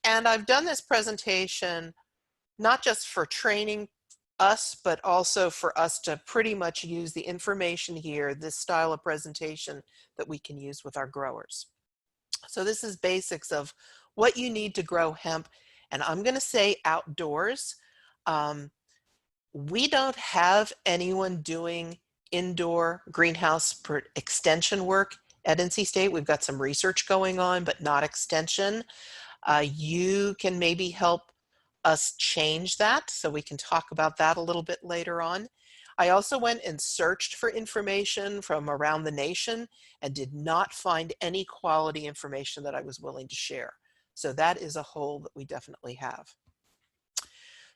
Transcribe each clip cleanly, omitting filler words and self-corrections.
And I've done this presentation not just for training us, but also for us to pretty much use the information here, this style of presentation that we can use with our growers. So this is basics of what you need to grow hemp. And I'm going to say outdoors. We don't have anyone doing indoor greenhouse extension work at NC State. We've got some research going on, but not extension. You can maybe help us change that, so we can talk about that a little bit later on. I also went and searched for information from around the nation and did not find any quality information that I was willing to share. So that is a hole that we definitely have.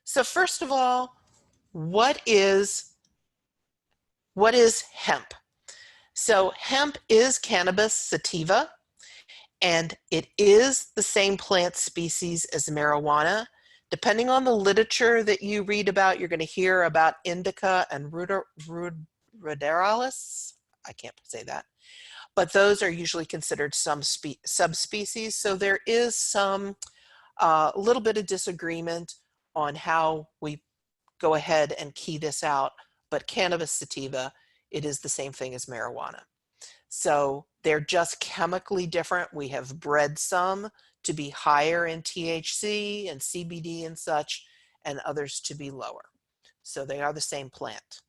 So first of all, what is hemp? So hemp is Cannabis sativa, and it is the same plant species as marijuana. Depending on the literature that you read about, you're going to hear about indica and ruderalis. I can't say that, but those are usually considered some subspecies. So there is some little bit of disagreement on how we go ahead and key this out, but Cannabis sativa, it is the same thing as marijuana. So they're just chemically different. We have bred some to be higher in THC and CBD and such, and others to be lower. So they are the same plant.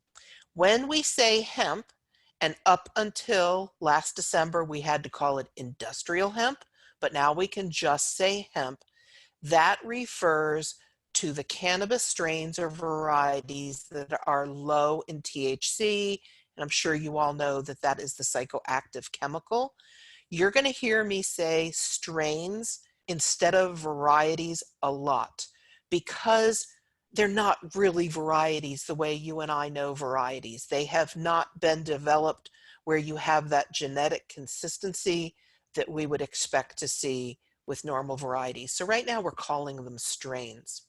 When we say hemp, and up until last December, we had to call it industrial hemp, but now we can just say hemp. That refers to the cannabis strains or varieties that are low in THC, and I'm sure you all know that that is the psychoactive chemical. You're going to hear me say strains instead of varieties a lot, because they're not really varieties the way you and I know varieties. They have not been developed where you have that genetic consistency that we would expect to see with normal varieties. So right now we're calling them strains.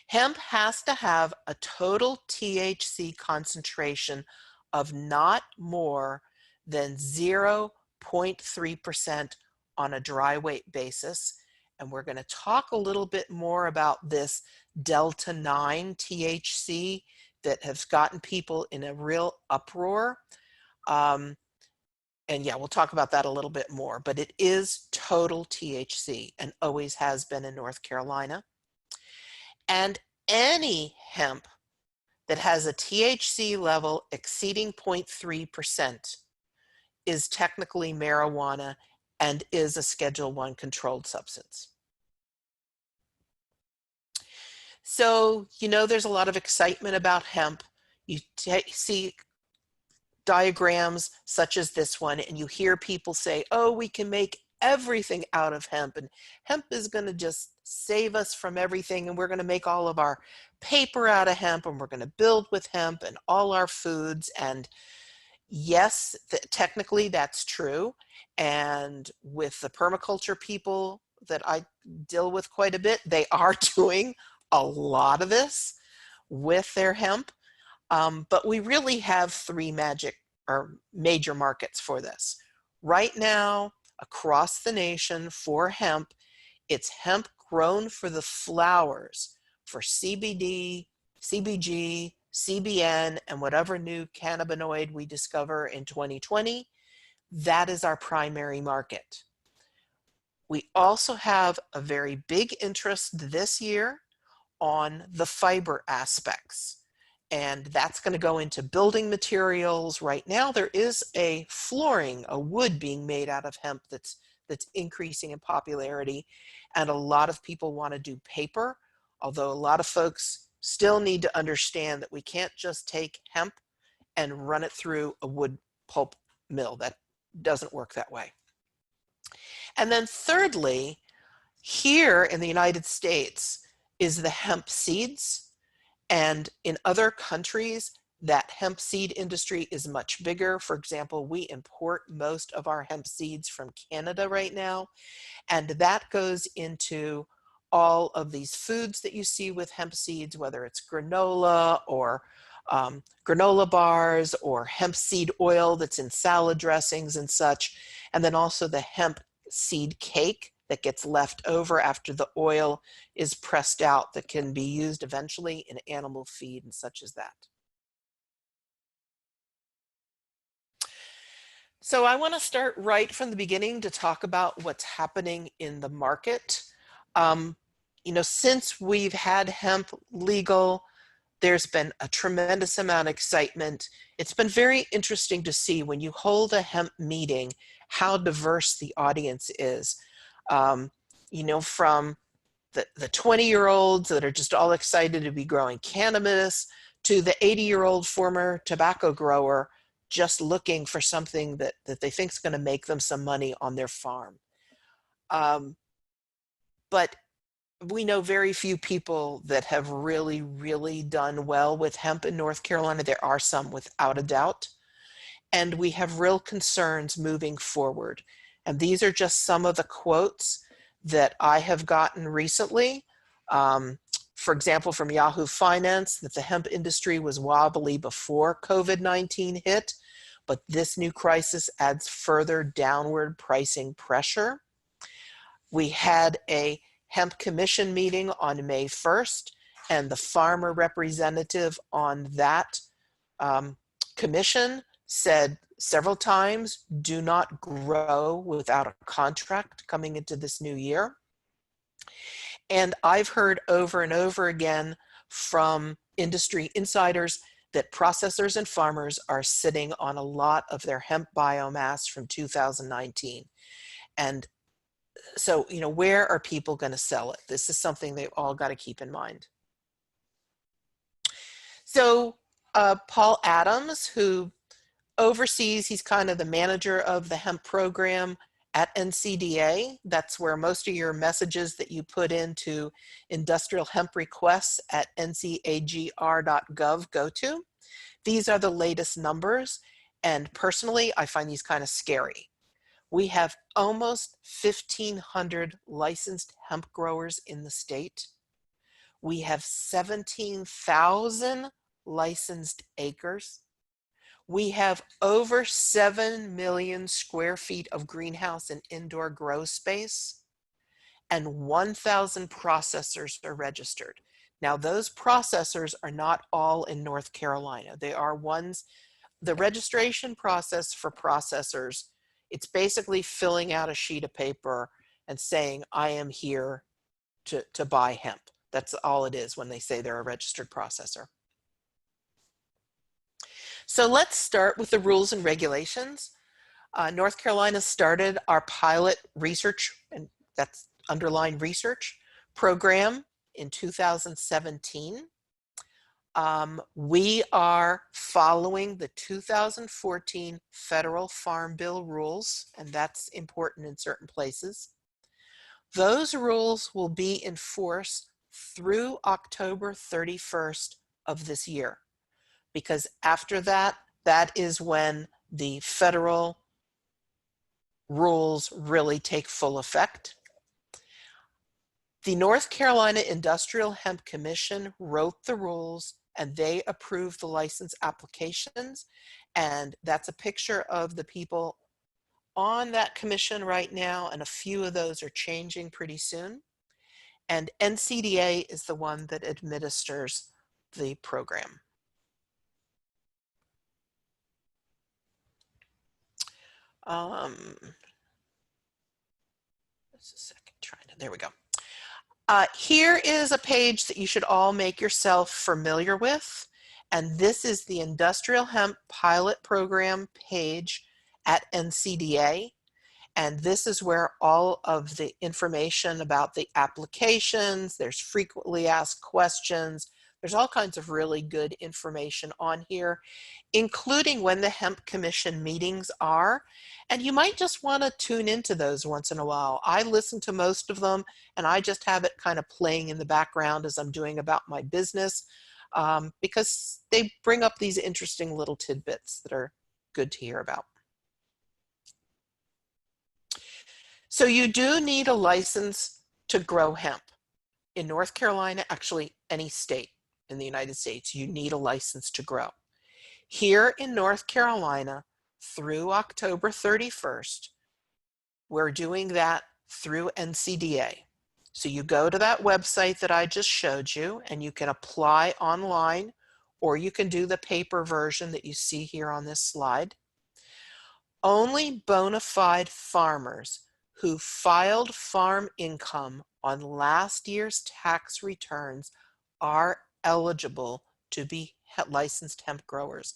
Hemp has to have a total THC concentration of not more than 0.3% on a dry weight basis. And we're going to talk a little bit more about this Delta 9 THC that has gotten people in a real uproar. And yeah, we'll talk about that a little bit more, but it is total THC and always has been in North Carolina. And any hemp that has a THC level exceeding 0.3% is technically marijuana and is a Schedule I controlled substance. So, you know, there's a lot of excitement about hemp. You see diagrams such as this one, and you hear people say, oh, we can make everything out of hemp, and hemp is going to just save us from everything, and we're going to make all of our paper out of hemp, and we're going to build with hemp and all our foods. And yes, technically that's true. And with the permaculture people that I deal with quite a bit, they are doing a lot of this with their hemp. But we really have three major markets for this. Right now, across the nation for hemp, it's hemp grown for the flowers for CBD, CBG, CBN, and whatever new cannabinoid we discover in 2020. That is our primary market. We also have a very big interest this year on the fiber aspects, and that's going to go into building materials. Right now there is a flooring, a wood being made out of hemp that's increasing in popularity, and a lot of people want to do paper, although a lot of folks still need to understand that we can't just take hemp and run it through a wood pulp mill. That doesn't work that way. And then thirdly, here in the United States is the hemp seeds. And in other countries, that hemp seed industry is much bigger. For example, we import most of our hemp seeds from Canada right now. And that goes into all of these foods that you see with hemp seeds, whether it's granola or granola bars or hemp seed oil that's in salad dressings and such. And then also the hemp seed cake that gets left over after the oil is pressed out that can be used eventually in animal feed and such as that. So I want to start right from the beginning to talk about what's happening in the market. Since we've had hemp legal, there's been a tremendous amount of excitement. It's been very interesting to see when you hold a hemp meeting, how diverse the audience is. From the 20-year-olds that are just all excited to be growing cannabis to the 80-year-old former tobacco grower just looking for something that they think is going to make them some money on their farm. But we know very few people that have really, really done well with hemp in North Carolina. There are some without a doubt. And we have real concerns moving forward. And these are just some of the quotes that I have gotten recently. For example, from Yahoo Finance, that the hemp industry was wobbly before COVID-19 hit, but this new crisis adds further downward pricing pressure. We had a hemp commission meeting on May 1st, and the farmer representative on that commission said several times, do not grow without a contract coming into this new year. And I've heard over and over again from industry insiders that processors and farmers are sitting on a lot of their hemp biomass from 2019. And so, where are people going to sell it? This is something they've all got to keep in mind. So Paul Adams, who oversees, he's kind of the manager of the hemp program at NCDA. That's where most of your messages that you put into industrial hemp requests at ncagr.gov go to. These are the latest numbers, and personally, I find these kind of scary. We have almost 1,500 licensed hemp growers in the state. We have 17,000 licensed acres. We have over 7 million square feet of greenhouse and indoor grow space, and 1,000 processors are registered. Now, those processors are not all in North Carolina. They are ones, the registration process for processors, it's basically filling out a sheet of paper and saying, I am here to buy hemp. That's all it is when they say they're a registered processor. So let's start with the rules and regulations. North Carolina started our pilot research, and that's underlined research, program in 2017. We are following the 2014 Federal Farm Bill rules, and that's important in certain places. Those rules will be in force through October 31st of this year, because after that, that is when the federal rules really take full effect. The North Carolina Industrial Hemp Commission wrote the rules and they approved the license applications. And that's a picture of the people on that commission right now, and a few of those are changing pretty soon. And NCDA is the one that administers the program. Just a second, there we go. Here is a page that you should all make yourself familiar with. And this is the Industrial Hemp Pilot Program page at NCDA. And this is where all of the information about the applications, there's frequently asked questions, there's all kinds of really good information on here, including when the Hemp Commission meetings are. And you might just want to tune into those once in a while. I listen to most of them, and I just have it kind of playing in the background as I'm doing about my business, because they bring up these interesting little tidbits that are good to hear about. So you do need a license to grow hemp. In North Carolina, actually any state in the United States, you need a license to grow. Here in North Carolina, through October 31st, we're doing that through NCDA. So you go to that website that I just showed you, and you can apply online, or you can do the paper version that you see here on this slide. Only bona fide farmers who filed farm income on last year's tax returns are eligible to be licensed hemp growers.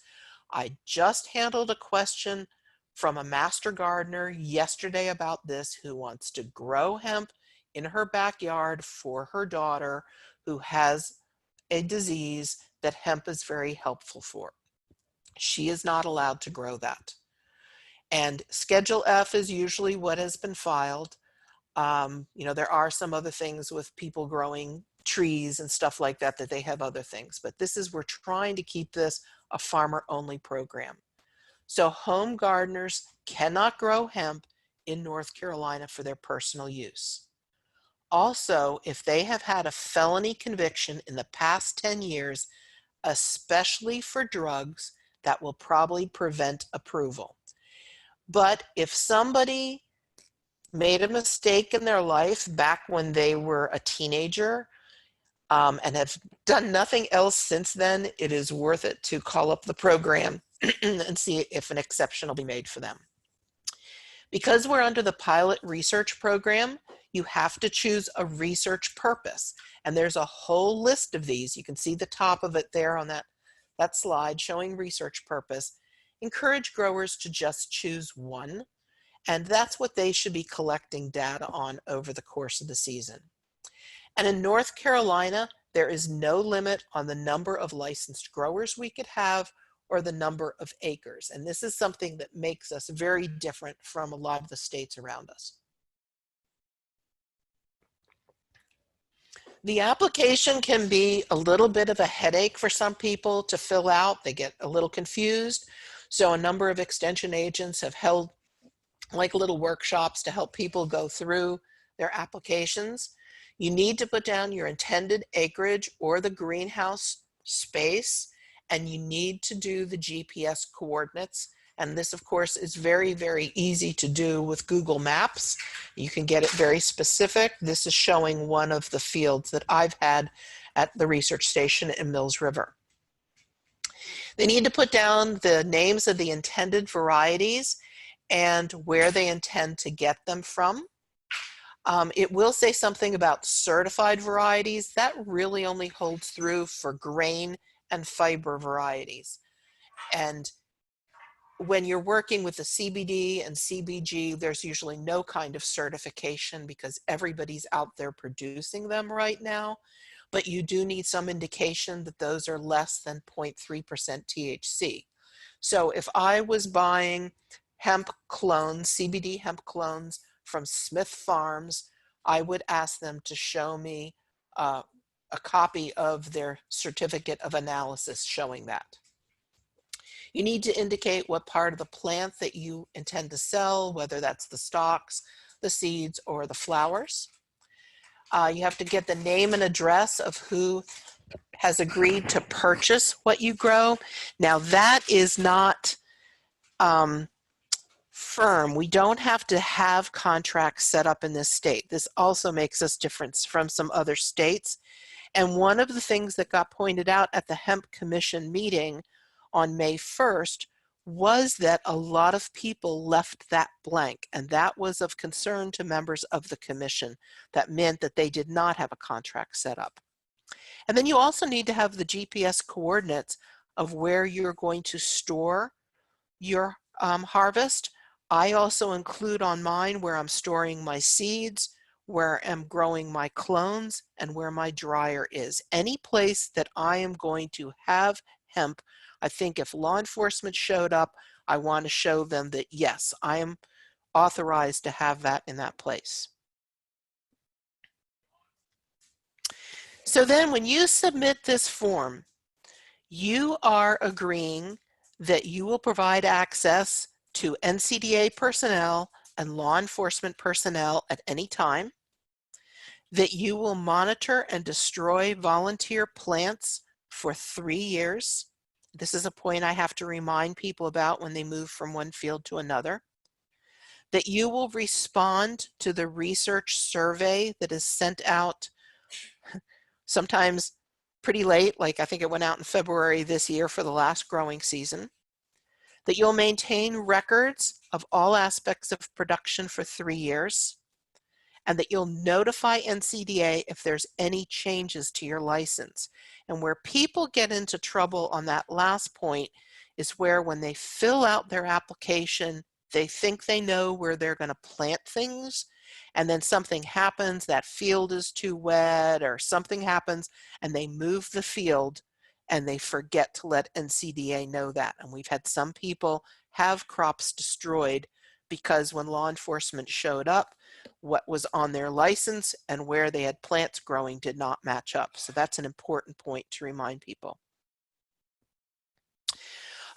I just handled a question from a master gardener yesterday about this, who wants to grow hemp in her backyard for her daughter who has a disease that hemp is very helpful for. She is not allowed to grow that. And Schedule F is usually what has been filed. There are some other things with people growing trees and stuff like that, that they have other things, but we're trying to keep this a farmer-only program. So home gardeners cannot grow hemp in North Carolina for their personal use. Also, if they have had a felony conviction in the past 10 years, especially for drugs, that will probably prevent approval. But if somebody made a mistake in their life back when they were a teenager, and have done nothing else since then, it is worth it to call up the program and see if an exception will be made for them. Because we're under the pilot research program, you have to choose a research purpose. And there's a whole list of these. You can see the top of it there on that slide showing research purpose. Encourage growers to just choose one, and that's what they should be collecting data on over the course of the season. And in North Carolina, there is no limit on the number of licensed growers we could have or the number of acres. And this is something that makes us very different from a lot of the states around us. The application can be a little bit of a headache for some people to fill out. They get a little confused. So a number of extension agents have held like little workshops to help people go through their applications. You need to put down your intended acreage or the greenhouse space, and you need to do the GPS coordinates. And this, of course, is very, very easy to do with Google Maps. You can get it very specific. This is showing one of the fields that I've had at the research station in Mills River. They need to put down the names of the intended varieties and where they intend to get them from. It will say something about certified varieties. That really only holds through for grain and fiber varieties. And when you're working with the CBD and CBG, there's usually no kind of certification because everybody's out there producing them right now. But you do need some indication that those are less than 0.3% THC. So if I was buying hemp clones, CBD hemp clones from Smith Farms, I would ask them to show me a copy of their certificate of analysis showing that. You need to indicate what part of the plant that you intend to sell, whether that's the stalks, the seeds, or the flowers. You have to get the name and address of who has agreed to purchase what you grow. Now that is not firm. We don't have to have contracts set up in this state. This also makes us different from some other states. And one of the things that got pointed out at the Hemp Commission meeting on May 1st was that a lot of people left that blank, and that was of concern to members of the commission. That meant that they did not have a contract set up. And then you also need to have the GPS coordinates of where you're going to store your harvest. I also include on mine where I'm storing my seeds, where I'm growing my clones, and where my dryer is. Any place that I am going to have hemp, I think if law enforcement showed up, I want to show them that yes, I am authorized to have that in that place. So then when you submit this form, you are agreeing that you will provide access to NCDA personnel and law enforcement personnel at any time, that you will monitor and destroy volunteer plants for 3 years. This is a point I have to remind people about when they move from one field to another. that you will respond to the research survey that is sent out sometimes pretty late, like I think it went out in February this year for the last growing season, that you'll maintain records of all aspects of production for 3 years, and that you'll notify NCDA if there's any changes to your license. And where people get into trouble on that last point is where when they fill out their application, they think they know where they're going to plant things, and then something happens, that field is too wet or something happens, and they move the field and they forget to let NCDA know that. And we've had some people have crops destroyed because when law enforcement showed up, what was on their license and where they had plants growing did not match up. So that's an important point to remind people.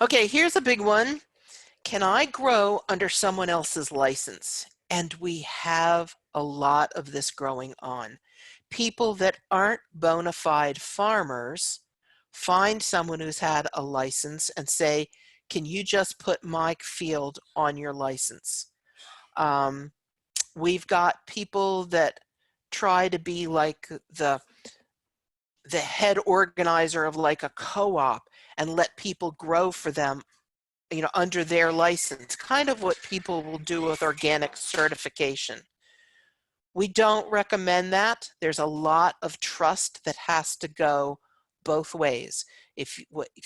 Okay, here's a big one. Can I grow under someone else's license? And we have a lot of this growing on. People that aren't bona fide farmers find someone who's had a license and say, can you just put my field on your license? We've got people that try to be like the head organizer of like a co-op and let people grow for them, you know, under their license, kind of what people will do with organic certification. We don't recommend that. There's a lot of trust that has to go both ways. If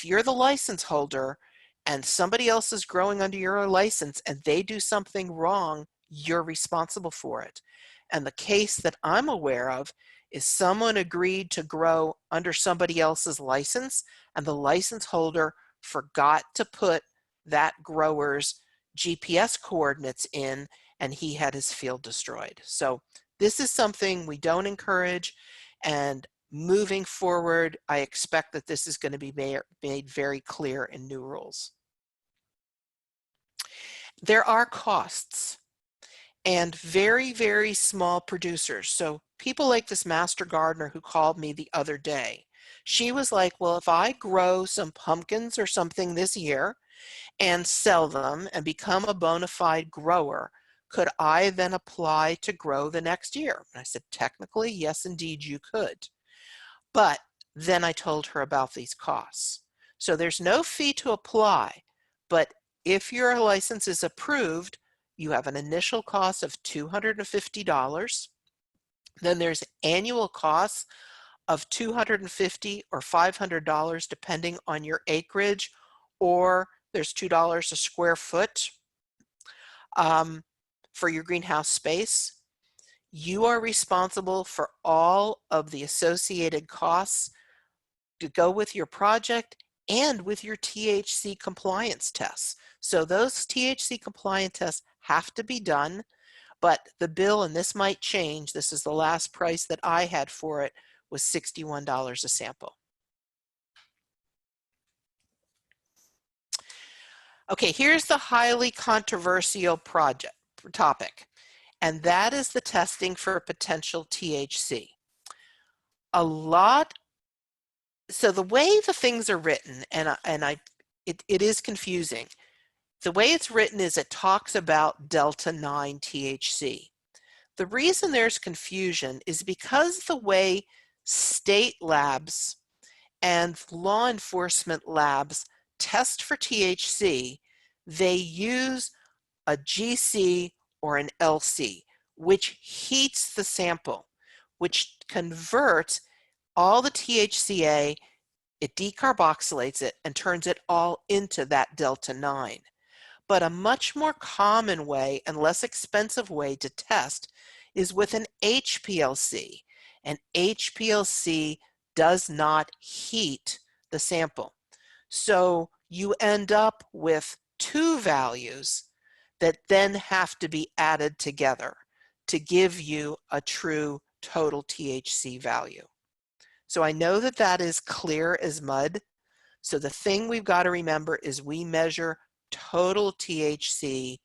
you're the license holder and somebody else is growing under your license and they do something wrong, you're responsible for it. And the case that I'm aware of is someone agreed to grow under somebody else's license and the license holder forgot to put that grower's GPS coordinates in, and he had his field destroyed. So this is something we don't encourage, and moving forward, I expect that this is going to be made very clear in new rules. There are costs, and very, very small producers. So people like this master gardener who called me the other day, she was like, well, if I grow some pumpkins or something this year and sell them and become a bona fide grower, could I then apply to grow the next year? And I said, technically, yes, indeed, you could. But then I told her about these costs. So there's no fee to apply, but if your license is approved, you have an initial cost of $250. Then there's annual costs of $250 or $500 depending on your acreage, or there's $2 a square foot for your greenhouse space. You are responsible for all of the associated costs to go with your project and with your THC compliance tests. So those THC compliance tests have to be done, but the bill, and this might change, this is the last price that I had for it, was $61 a sample. Okay, here's the highly controversial topic, and that is the testing for potential THC. So the way the things are written, it is confusing. The way it's written is it talks about Delta 9 THC. The reason there's confusion is because the way state labs and law enforcement labs test for THC, they use a GC or an LC, which heats the sample, which converts all the THCA, it decarboxylates it and turns it all into that Delta 9. But a much more common way and less expensive way to test is with an HPLC. And HPLC does not heat the sample. So you end up with two values that then have to be added together to give you a true total THC value. So I know that that is clear as mud. So the thing we've got to remember is we measure total THC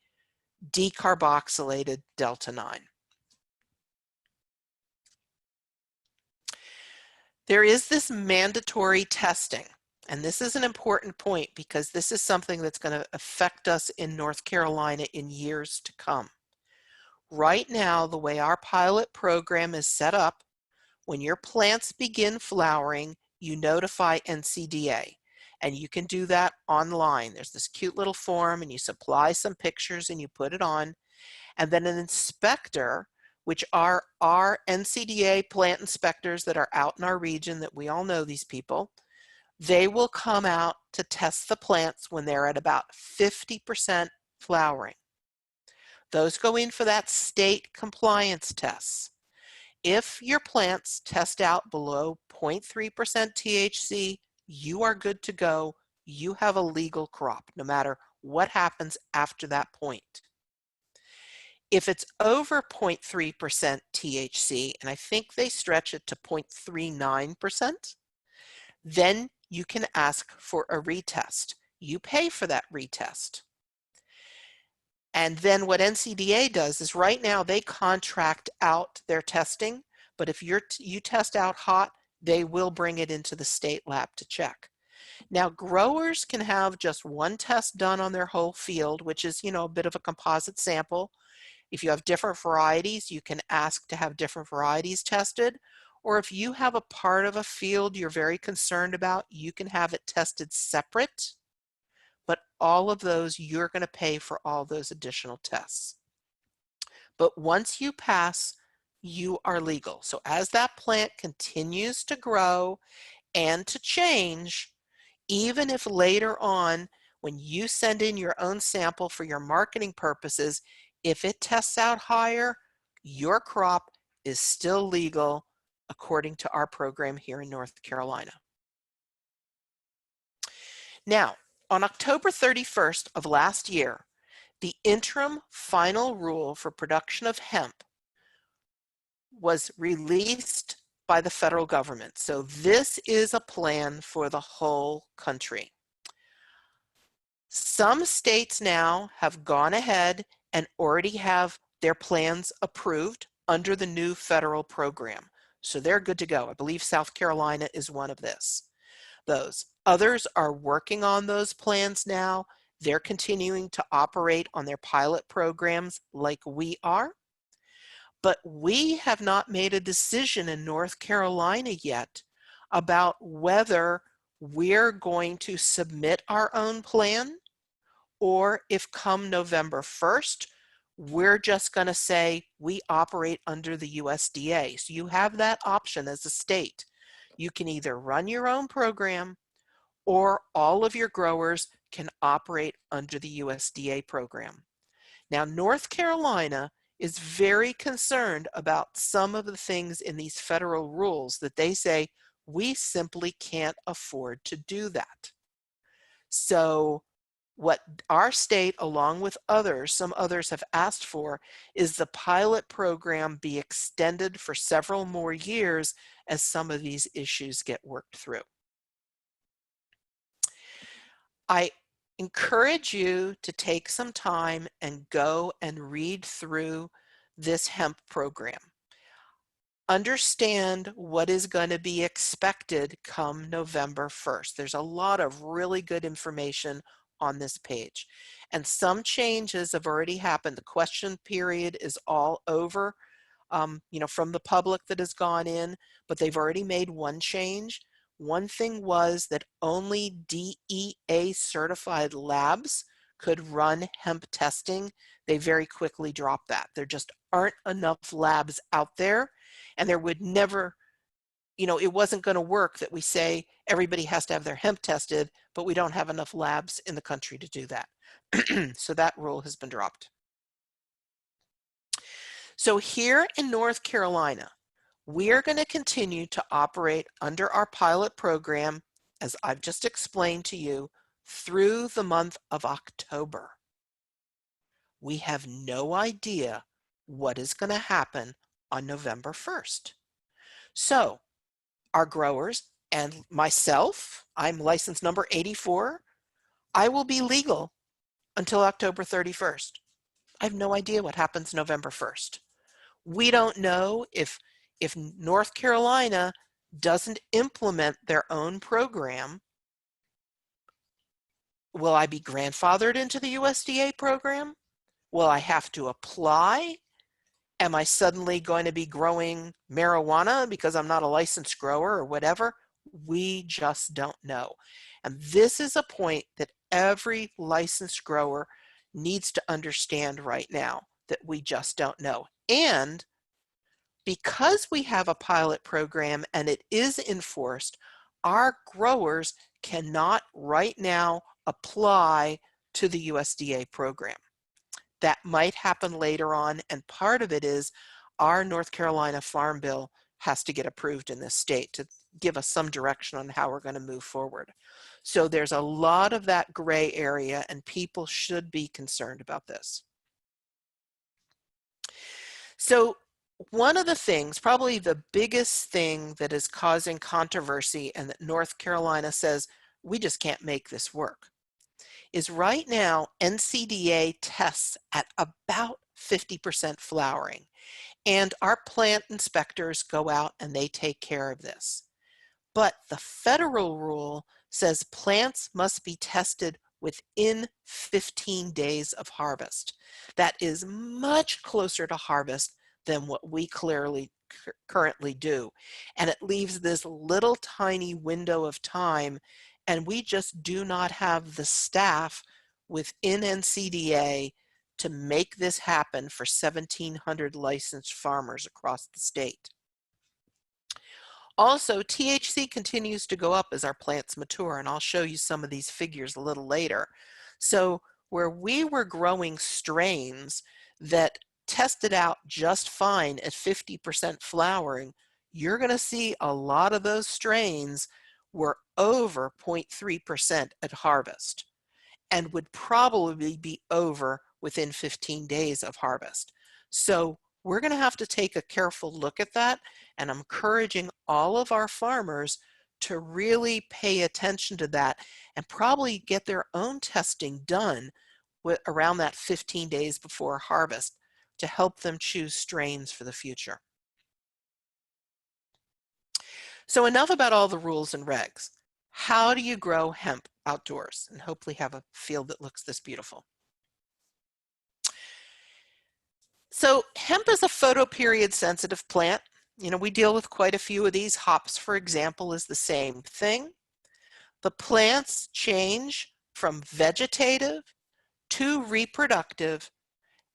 decarboxylated Delta 9. There is this mandatory testing, and this is an important point because this is something that's going to affect us in North Carolina in years to come. Right now, the way our pilot program is set up, when your plants begin flowering, you notify NCDA, and you can do that online. There's this cute little form, and you supply some pictures and you put it on, and then an inspector, which are our NCDA plant inspectors that are out in our region, that we all know these people, they will come out to test the plants when they're at about 50% flowering. Those go in for that state compliance tests. If your plants test out below 0.3% THC, you are good to go. You have a legal crop, no matter what happens after that point. If it's over 0.3% THC, and I think they stretch it to 0.39%, then you can ask for a retest. You pay for that retest. And then what NCDA does is right now they contract out their testing, but if you test out hot, they will bring it into the state lab to check. Now, growers can have just one test done on their whole field, which is, a bit of a composite sample. If you have different varieties, you can ask to have different varieties tested. Or if you have a part of a field you're very concerned about, you can have it tested separate. But all of those, you're going to pay for all those additional tests. But once you pass, you are legal. So as that plant continues to grow and to change, even if later on, when you send in your own sample for your marketing purposes, if it tests out higher, your crop is still legal according to our program here in North Carolina. Now, on October 31st of last year, the interim final rule for production of hemp was released by the federal government. So this is a plan for the whole country. Some states now have gone ahead and already have their plans approved under the new federal program. So they're good to go. I believe South Carolina is one of those. Others are working on those plans now. They're continuing to operate on their pilot programs like we are. But we have not made a decision in North Carolina yet about whether we're going to submit our own plan, or if come November 1st, we're just going to say we operate under the USDA. So you have that option as a state. You can either run your own program, or all of your growers can operate under the USDA program. Now, North Carolina is very concerned about some of the things in these federal rules that they say we simply can't afford to do that. So what our state, along with others, some others have asked for, is the pilot program be extended for several more years as some of these issues get worked through. I encourage you to take some time and go and read through this hemp program. Understand what is going to be expected come November 1st. There's a lot of really good information on this page. And some changes have already happened. The question period is all over, from the public that has gone in, but they've already made one change. One thing was that only DEA certified labs could run hemp testing. They very quickly dropped that. There just aren't enough labs out there, and there would never, it wasn't going to work that we say everybody has to have their hemp tested, but we don't have enough labs in the country to do that. So that rule has been dropped. So here in North Carolina, we are going to continue to operate under our pilot program, as I've just explained to you, through the month of October. We have no idea what is going to happen on November 1st. So our growers and myself, I'm license number 84, I will be legal until October 31st. I have no idea what happens November 1st. We don't know if North Carolina doesn't implement their own program, will I be grandfathered into the USDA program? Will I have to apply Am I suddenly going to be growing marijuana because I'm not a licensed grower or whatever? We just don't know. And this is a point that every licensed grower needs to understand right now, that we just don't know. And because we have a pilot program and it is enforced, our growers cannot right now apply to the USDA program. That might happen later on, and part of it is our North Carolina Farm Bill has to get approved in this state to give us some direction on how we're going to move forward. So there's a lot of that gray area, and people should be concerned about this. So one of the things, probably the biggest thing that is causing controversy and that North Carolina says, we just can't make this work, is right now NCDA tests at about 50% flowering. And our plant inspectors go out and they take care of this. But the federal rule says plants must be tested within 15 days of harvest. That is much closer to harvest than what we currently do. And it leaves this little tiny window of time, and we just do not have the staff within NCDA to make this happen for 1,700 licensed farmers across the state. Also, THC continues to go up as our plants mature, and I'll show you some of these figures a little later. So where we were growing strains that tested out just fine at 50% flowering, you're going to see a lot of those strains were over 0.3% at harvest and would probably be over within 15 days of harvest. So we're going to have to take a careful look at that, and I'm encouraging all of our farmers to really pay attention to that and probably get their own testing done around that 15 days before harvest to help them choose strains for the future. So enough about all the rules and regs. How do you grow hemp outdoors and hopefully have a field that looks this beautiful? So hemp is a photoperiod sensitive plant. You know, we deal with quite a few of these. Hops, for example, is the same thing. The plants change from vegetative to reproductive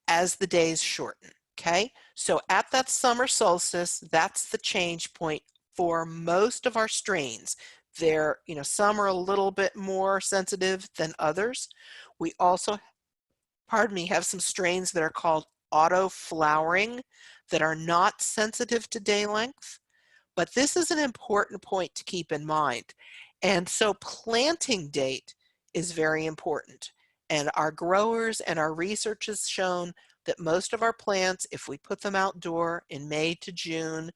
as the days shorten, okay? So at that summer solstice, that's the change point for most of our strains. They're, you know, some are a little bit more sensitive than others. We also, pardon me, have some strains that are called auto flowering that are not sensitive to day length. But this is an important point to keep in mind. And so planting date is very important. And our growers and our research has shown that most of our plants, if we put them outdoor in May to June,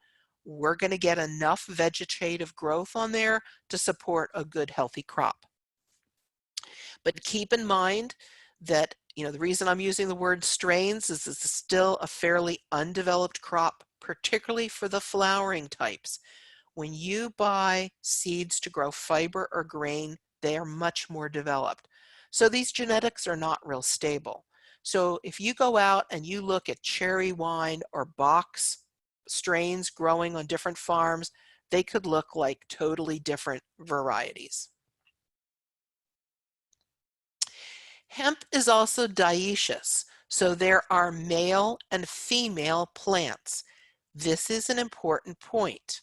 we're going to get enough vegetative growth on there to support a good healthy crop. But keep in mind that, you know, the reason I'm using the word strains is it's still a fairly undeveloped crop, particularly for the flowering types. When you buy seeds to grow fiber or grain, they are much more developed. So these genetics are not real stable. So if you go out and you look at cherry wine or box strains growing on different farms, they could look like totally different varieties. Hemp is also dioecious, so there are male and female plants. This is an important point.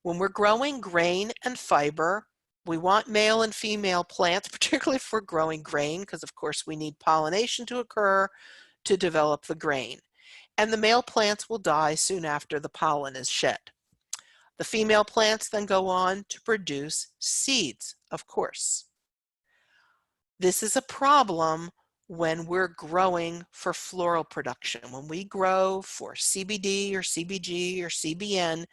When we're growing grain and fiber, we want male and female plants, particularly if we're growing grain, because of course we need pollination to occur to develop the grain. And the male plants will die soon after the pollen is shed. The female plants then go on to produce seeds, of course. This is a problem when we're growing for floral production. When we grow for CBD or CBG or CBN,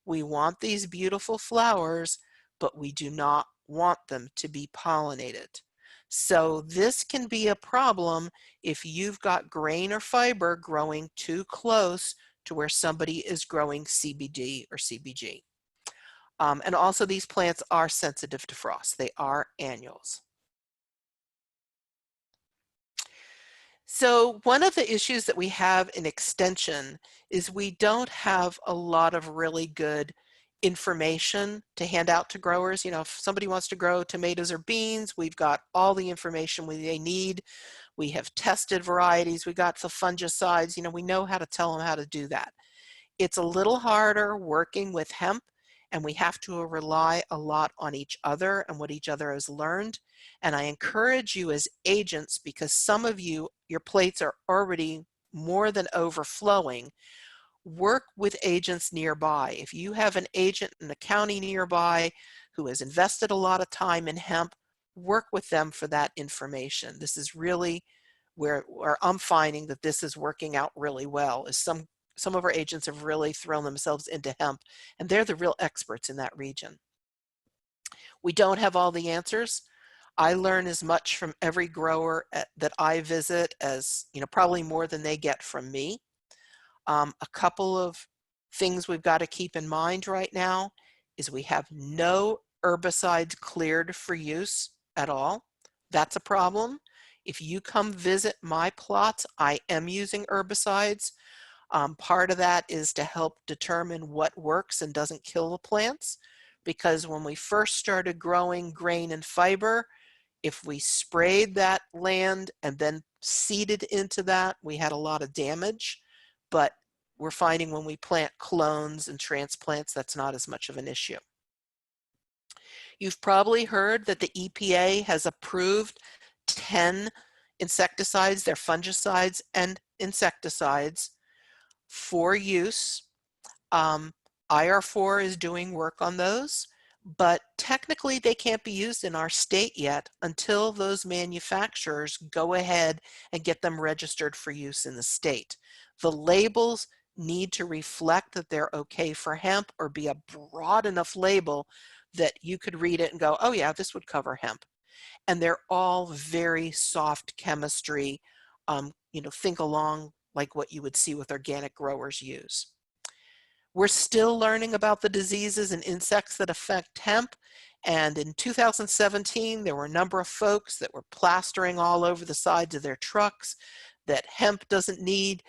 we want these beautiful flowers, but we do not want them to be pollinated. So this can be a problem if you've got grain or fiber growing too close to where somebody is growing CBD or CBG. And also these plants are sensitive to frost. They are annuals. So one of the issues that we have in extension is we don't have a lot of really good information to hand out to growers. You know, if somebody wants to grow tomatoes or beans, we've got all the information they need. We have tested varieties, we got the fungicides, you know, we know how to tell them how to do that. It's a little harder working with hemp, and we have to rely a lot on each other and what each other has learned. And I encourage you as agents, because some of you, your plates are already more than overflowing, work with agents nearby. If you have an agent in the county nearby who has invested a lot of time in hemp, work with them for that information. This is really where I'm finding that this is working out really well, is some of our agents have really thrown themselves into hemp, and they're the real experts in that region. We don't have all the answers. I learn as much from every grower that I visit as, you know, probably more than they get from me. A couple of things we've got to keep in mind right now is we have no herbicides cleared for use at all. That's a problem. If you come visit my plots, I am using herbicides. Part of that is to help determine what works and doesn't kill the plants, because when we first started growing grain and fiber, if we sprayed that land and then seeded into that, we had a lot of damage. But we're finding when we plant clones and transplants, that's not as much of an issue. You've probably heard that the EPA has approved 10 insecticides, they're fungicides and insecticides, for use. IR4 is doing work on those, but technically they can't be used in our state yet until those manufacturers go ahead and get them registered for use in the state. The labels need to reflect that they're okay for hemp, or be a broad enough label that you could read it and go, oh yeah, this would cover hemp. And they're all very soft chemistry, you know, think along like what you would see with organic growers use. We're still learning about the diseases and insects that affect hemp. And in 2017, there were a number of folks that were plastering all over the sides of their trucks that hemp doesn't need,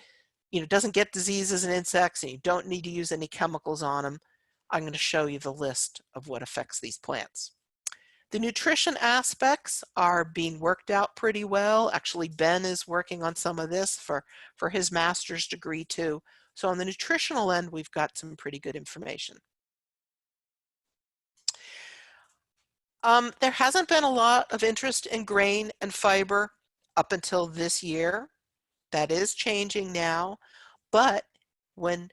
you know, doesn't get diseases and insects, and you don't need to use any chemicals on them. I'm going to show you the list of what affects these plants. The nutrition aspects are being worked out pretty well. Actually, Ben is working on some of this for his master's degree too. So on the nutritional end, we've got some pretty good information. There hasn't been a lot of interest in grain and fiber up until this year. That is changing now. But when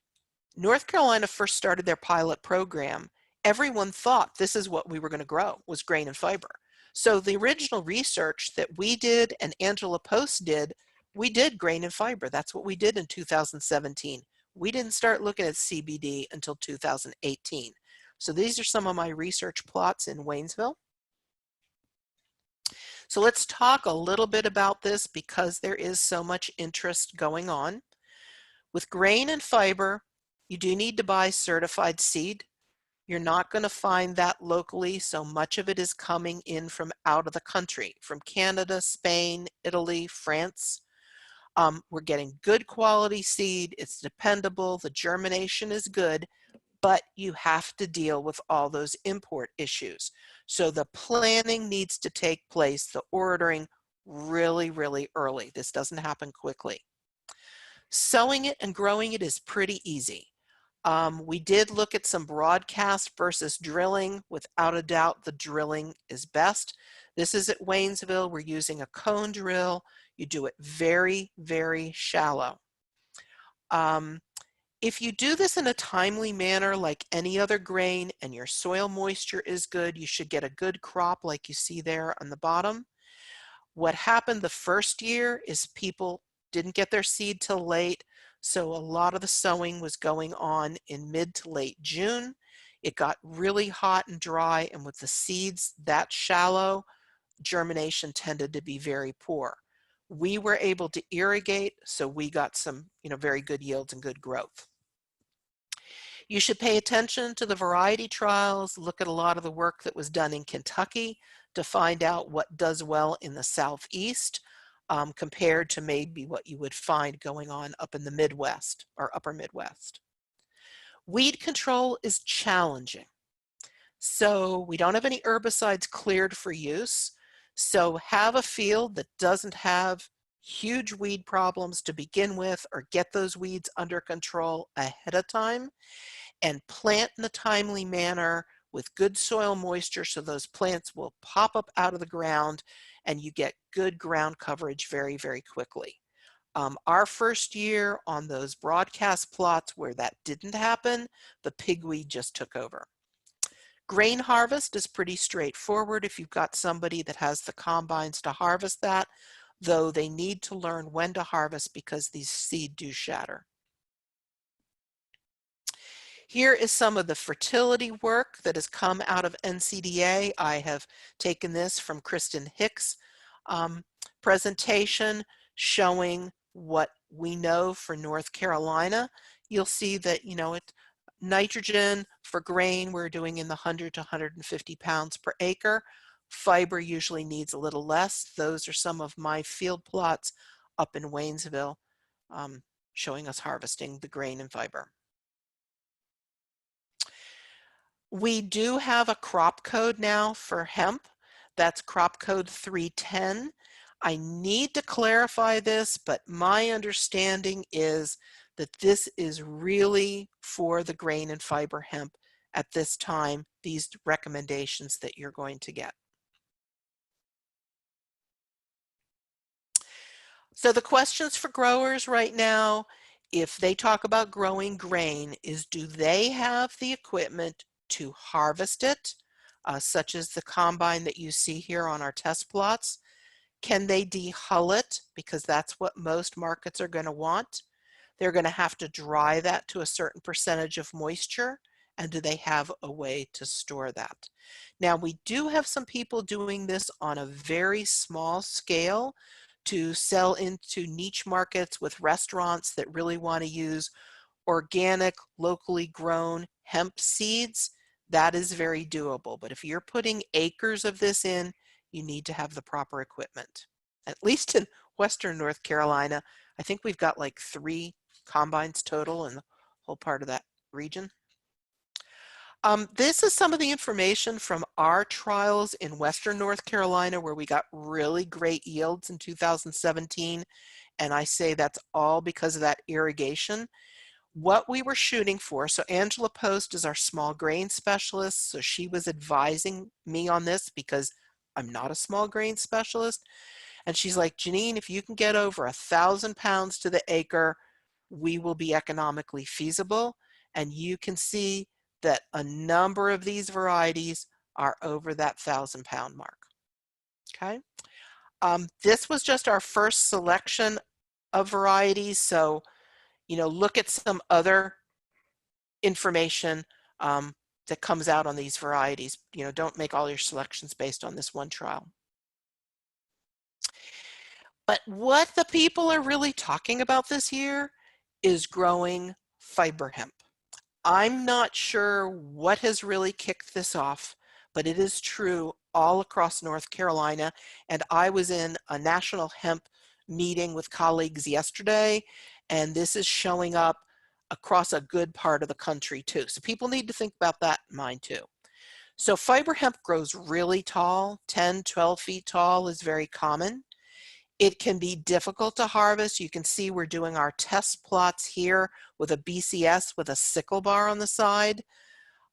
North Carolina first started their pilot program, everyone thought this is what we were going to grow, was grain and fiber. So the original research that we did and Angela Post did, we did grain and fiber. That's what we did in 2017. We didn't start looking at CBD until 2018. So these are some of my research plots in Waynesville. So let's talk a little bit about this, because there is so much interest going on. With grain and fiber, you do need to buy certified seed. You're not going to find that locally, so much of it is coming in from out of the country, from Canada, Spain, Italy, France. We're getting good quality seed. It's dependable. The germination is good, but you have to deal with all those import issues. So the planning needs to take place, the ordering, really, really early. This doesn't happen quickly. Sowing it and growing it is pretty easy. We did look at some broadcast versus drilling. Without a doubt, the drilling is best. This is at Waynesville. We're using a cone drill. You do it very, very shallow. If you do this in a timely manner like any other grain and your soil moisture is good, you should get a good crop like you see there on the bottom. What happened the first year is people didn't get their seed till late, so a lot of the sowing was going on in mid to late June. It got really hot and dry, and with the seeds that shallow, germination tended to be very poor. We were able to irrigate, so we got some, you know, very good yields and good growth. You should pay attention to the variety trials, look at a lot of the work that was done in Kentucky to find out what does well in the Southeast. compared to maybe what you would find going on up in the Midwest or upper Midwest. Weed control is challenging. So we don't have any herbicides cleared for use. So have a field that doesn't have huge weed problems to begin with, or get those weeds under control ahead of time, and plant in a timely manner with good soil moisture so those plants will pop up out of the ground and you get good ground coverage very, very quickly. Our first year on those broadcast plots where that didn't happen, the pigweed just took over. Grain harvest is pretty straightforward if you've got somebody that has the combines to harvest that, though they need to learn when to harvest because these seed do shatter. Here is some of the fertility work that has come out of NCDA. I have taken this from Kristen Hicks' presentation showing what we know for North Carolina. You'll see that, nitrogen for grain, we're doing in the 100 to 150 pounds per acre. Fiber usually needs a little less. Those are some of my field plots up in Waynesville, showing us harvesting the grain and fiber. We do have a crop code now for hemp. That's crop code 310. I need to clarify this, but my understanding is that this is really for the grain and fiber hemp at this time, these recommendations that you're going to get. So the questions for growers right now, if they talk about growing grain, is do they have the equipment to harvest it, such as the combine that you see here on our test plots? Can they dehull it? Because that's what most markets are going to want. They're going to have to dry that to a certain percentage of moisture. And do they have a way to store that? Now, we do have some people doing this on a very small scale to sell into niche markets with restaurants that really want to use organic, locally grown hemp seeds. That is very doable. But if you're putting acres of this in, you need to have the proper equipment. At least in Western North Carolina, I think we've got like 3 combines total in the whole part of that region. This is some of the information from our trials in Western North Carolina where we got really great yields in 2017. And I say that's all because of that irrigation. What we were shooting for, so Angela Post is our small grain specialist, so she was advising me on this because I'm not a small grain specialist. And she's like, Jeanine, if you can get over 1,000 pounds to the acre, we will be economically feasible. And you can see that a number of these varieties are over that 1,000-pound mark. Okay. This was just our first selection of varieties. So, look at some other information that comes out on these varieties. Don't make all your selections based on this one trial. But what the people are really talking about this year is growing fiber hemp. I'm not sure what has really kicked this off, but it is true all across North Carolina. And I was in a national hemp meeting with colleagues yesterday, and this is showing up across a good part of the country too. So people need to think about that in mind too. So fiber hemp grows really tall, 10, 12 feet tall is very common. It can be difficult to harvest. You can see we're doing our test plots here with a BCS with a sickle bar on the side.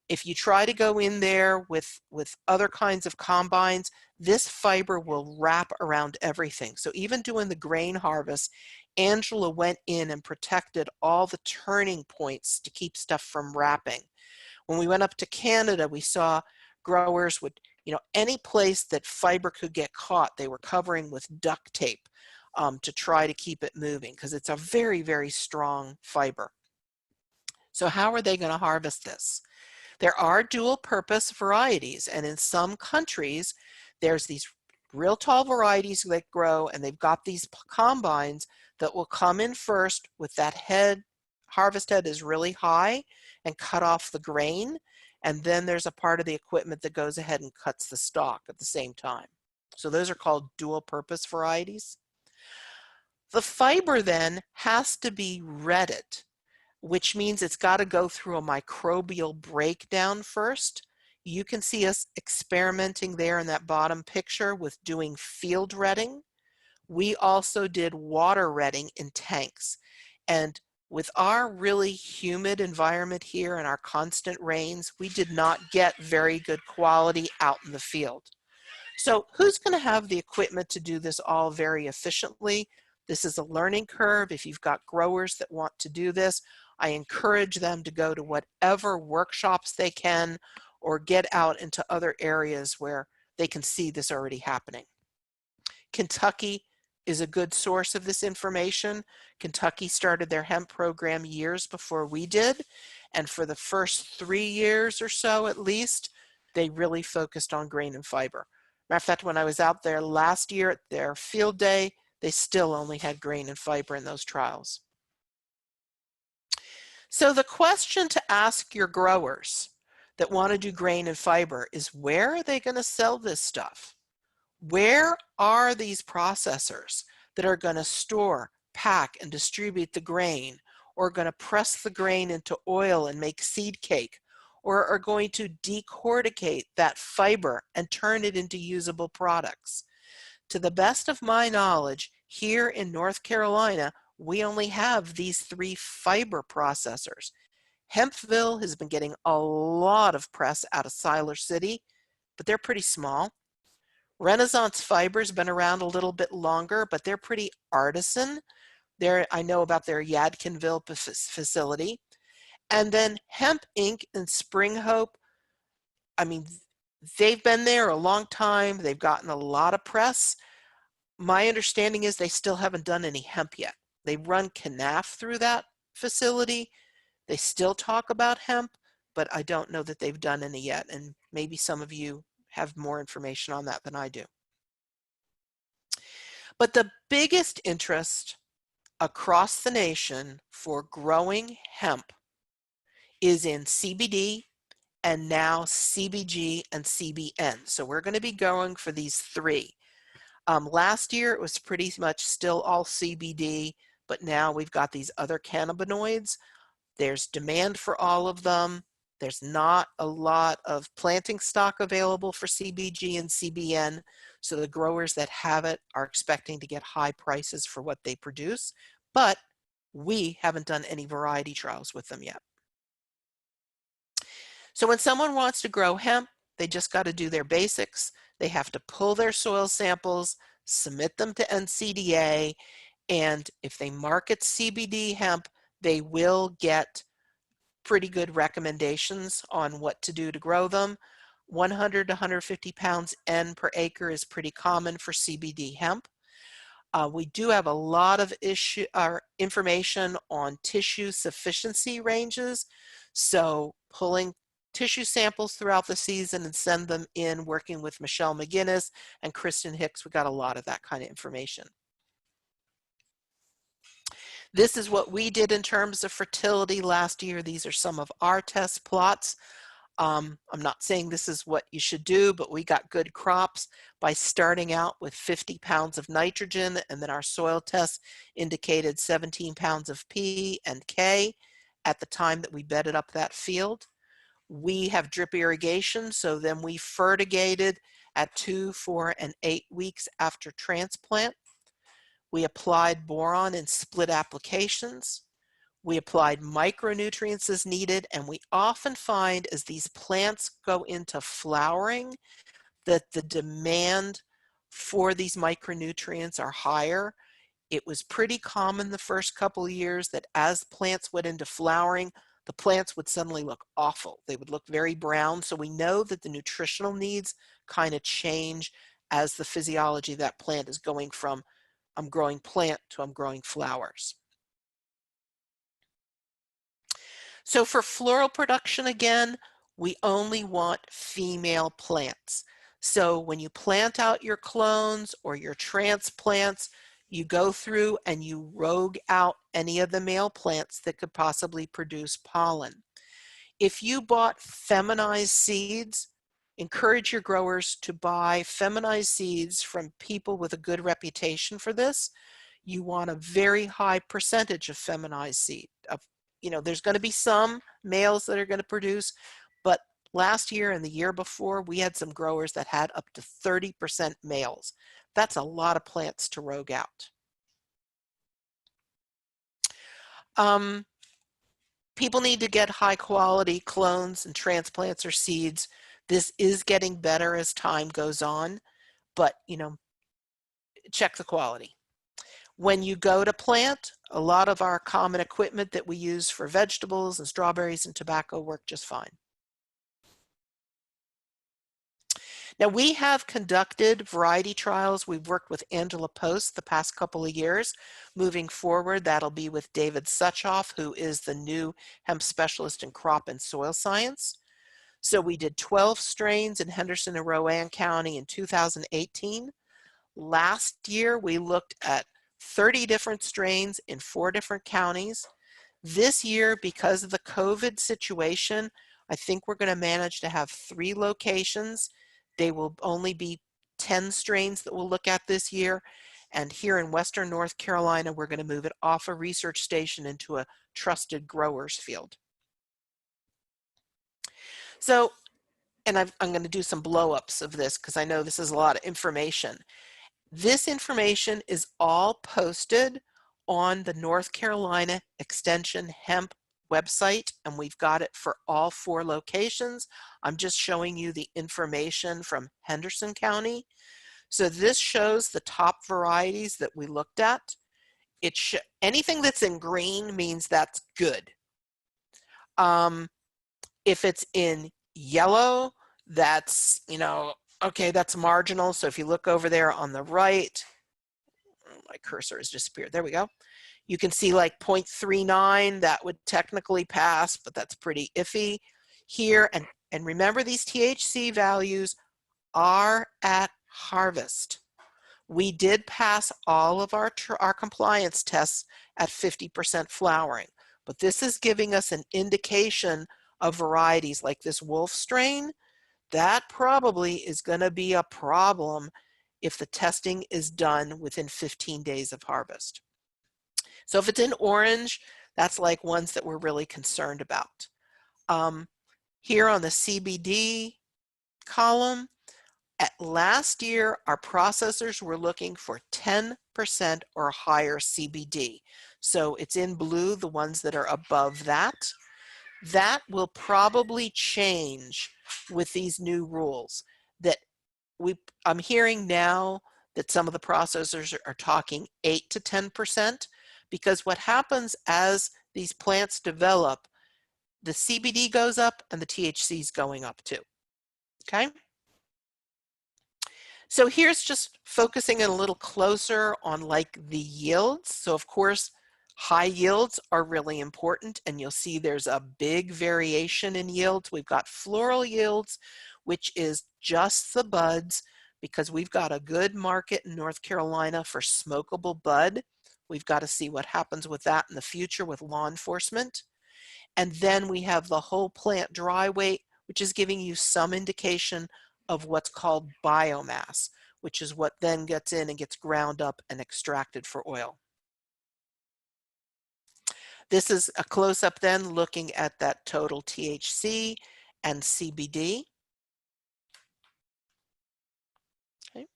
If you try to go in there with other kinds of combines, this fiber will wrap around everything. So even doing the grain harvest, Angela went in and protected all the turning points to keep stuff from wrapping. When we went up to Canada, we saw growers would, any place that fiber could get caught, they were covering with duct tape to try to keep it moving because it's a very, very strong fiber. So how are they going to harvest this? There are dual purpose varieties, and in some countries, there's these real tall varieties that grow, and they've got these combines that will come in first with that head, harvest head is really high and cut off the grain. And then there's a part of the equipment that goes ahead and cuts the stalk at the same time. So those are called dual purpose varieties. The fiber then has to be retted, which means it's got to go through a microbial breakdown first. You can see us experimenting there in that bottom picture with doing field retting. We also did water retting in tanks. And with our really humid environment here and our constant rains, we did not get very good quality out in the field. So who's going to have the equipment to do this all very efficiently? This is a learning curve. If you've got growers that want to do this, I encourage them to go to whatever workshops they can or get out into other areas where they can see this already happening. Kentucky is a good source of this information. Kentucky started their hemp program years before we did, and for the first 3 years or so at least, they really focused on grain and fiber. Matter of fact, when I was out there last year at their field day, they still only had grain and fiber in those trials. So the question to ask your growers that want to do grain and fiber is, where are they going to sell this stuff? Where are these processors that are going to store, pack, and distribute the grain, or going to press the grain into oil and make seed cake, or are going to decorticate that fiber and turn it into usable products? To the best of my knowledge, here in North Carolina, we only have these 3 fiber processors. Hempville has been getting a lot of press out of Siler City, but they're pretty small. Renaissance Fiber's been around a little bit longer, but they're pretty artisan. I know about their Yadkinville facility. And then Hemp Inc. and Spring Hope, I mean, they've been there a long time. They've gotten a lot of press. My understanding is they still haven't done any hemp yet. They run CNAF through that facility. They still talk about hemp, but I don't know that they've done any yet. And maybe some of you have more information on that than I do. But the biggest interest across the nation for growing hemp is in CBD and now CBG and CBN. So we're going to be going for these 3. Last year it was pretty much still all CBD, but now we've got these other cannabinoids. There's demand for all of them. There's not a lot of planting stock available for CBG and CBN, so the growers that have it are expecting to get high prices for what they produce, but we haven't done any variety trials with them yet. So when someone wants to grow hemp, they just got to do their basics. They have to pull their soil samples, submit them to NCDA, and if they market CBD hemp, they will get pretty good recommendations on what to do to grow them. 100 to 150 pounds N per acre is pretty common for CBD hemp. We do have a lot of information on tissue sufficiency ranges. So pulling tissue samples throughout the season and send them in, working with Michelle McGinnis and Kristen Hicks, we got a lot of that kind of information. This is what we did in terms of fertility last year. These are some of our test plots. I'm not saying this is what you should do, but we got good crops by starting out with 50 pounds of nitrogen, and then our soil tests indicated 17 pounds of P and K at the time that we bedded up that field. We have drip irrigation, so then we fertigated at 2, 4, and 8 weeks after transplant. We applied boron in split applications. We applied micronutrients as needed, and we often find as these plants go into flowering that the demand for these micronutrients are higher. It was pretty common the first couple of years that as plants went into flowering, the plants would suddenly look awful. They would look very brown. So we know that the nutritional needs kind of change as the physiology of that plant is going from I'm growing plant to I'm growing flowers. So for floral production, again, we only want female plants. So when you plant out your clones or your transplants, you go through and you rogue out any of the male plants that could possibly produce pollen. If you bought feminized seeds, encourage your growers to buy feminized seeds from people with a good reputation for this. you want a very high percentage of feminized seed. There's going to be some males that are going to produce, but last year and the year before, we had some growers that had up to 30% males. That's a lot of plants to rogue out. People need to get high quality clones and transplants or seeds. This is getting better as time goes on, but check the quality. When you go to plant, a lot of our common equipment that we use for vegetables and strawberries and tobacco work just fine. Now, we have conducted variety trials. We've worked with Angela Post the past couple of years. Moving forward, that'll be with David Suchoff, who is the new hemp specialist in crop and soil science. So we did 12 strains in Henderson and Rowan County in 2018. Last year, we looked at 30 different strains in 4 different counties. This year, because of the COVID situation, I think we're going to manage to have 3 locations. They will only be 10 strains that we'll look at this year. And here in Western North Carolina, we're going to move it off a research station into a trusted growers field. So, and I'm going to do some blow-ups of this because I know this is a lot of information. This information is all posted on the North Carolina Extension Hemp website, and we've got it for all 4 locations. I'm just showing you the information from Henderson County. So this shows the top varieties that we looked at. Anything that's in green means that's good. If it's in yellow, that's, okay, that's marginal. So if you look over there on the right, my cursor has disappeared. There we go. You can see like 0.39, that would technically pass, but that's pretty iffy here. And remember, these THC values are at harvest. We did pass all of our compliance tests at 50% flowering, but this is giving us an indication of varieties like this wolf strain. That probably is going to be a problem if the testing is done within 15 days of harvest. So if it's in orange, that's like ones that we're really concerned about. Here on the CBD column, last year, our processors were looking for 10% or higher CBD. So it's in blue, the ones that are above that. That will probably change with these new rules. I'm hearing now that some of the processors are talking 8 to 10%, because what happens as these plants develop, the CBD goes up and the THC is going up too. Okay? So here's just focusing a little closer on like the yields. So of course, high yields are really important, and you'll see there's a big variation in yields. We've got floral yields, which is just the buds, because we've got a good market in North Carolina for smokable bud. We've got to see what happens with that in the future with law enforcement. And then we have the whole plant dry weight, which is giving you some indication of what's called biomass, which is what then gets in and gets ground up and extracted for oil. This is a close-up then looking at that total THC and CBD. Okay.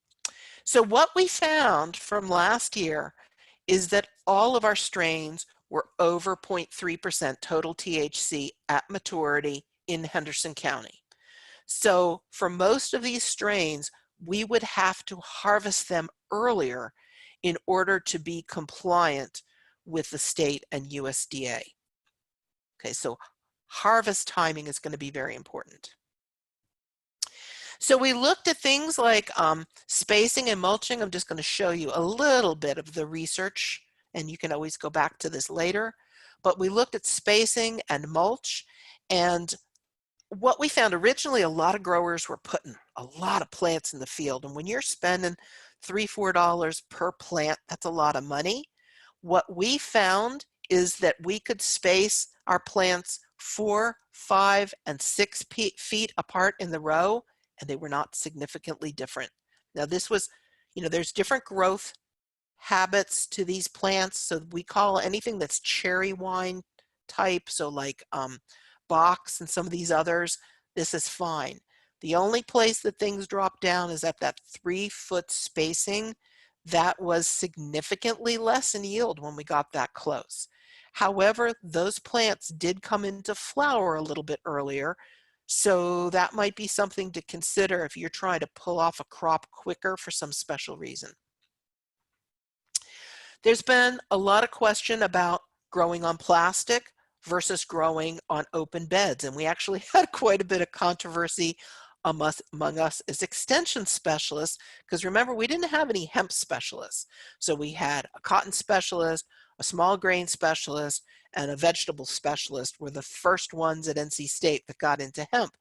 So what we found from last year is that all of our strains were over 0.3% total THC at maturity in Henderson County. So for most of these strains, we would have to harvest them earlier in order to be compliant with the state and USDA. Okay, so harvest timing is going to be very important. So we looked at things like spacing and mulching. I'm just going to show you a little bit of the research, and you can always go back to this later. But we looked at spacing and mulch, and what we found originally, a lot of growers were putting a lot of plants in the field. And when you're spending $3, $4 per plant, that's a lot of money. What we found is that we could space our plants 4, 5, and 6 feet apart in the row, and they were not significantly different. Now this was, there's different growth habits to these plants. So we call anything that's cherry wine type, so like box and some of these others, this is fine. The only place that things drop down is at that 3-foot spacing. That was significantly less in yield when we got that close. However, those plants did come into flower a little bit earlier, so that might be something to consider if you're trying to pull off a crop quicker for some special reason. There's been a lot of question about growing on plastic versus growing on open beds, and we actually had quite a bit of controversy among us as extension specialists, because remember, we didn't have any hemp specialists. So we had a cotton specialist, a small grain specialist, and a vegetable specialist were the first ones at NC State that got into hemp.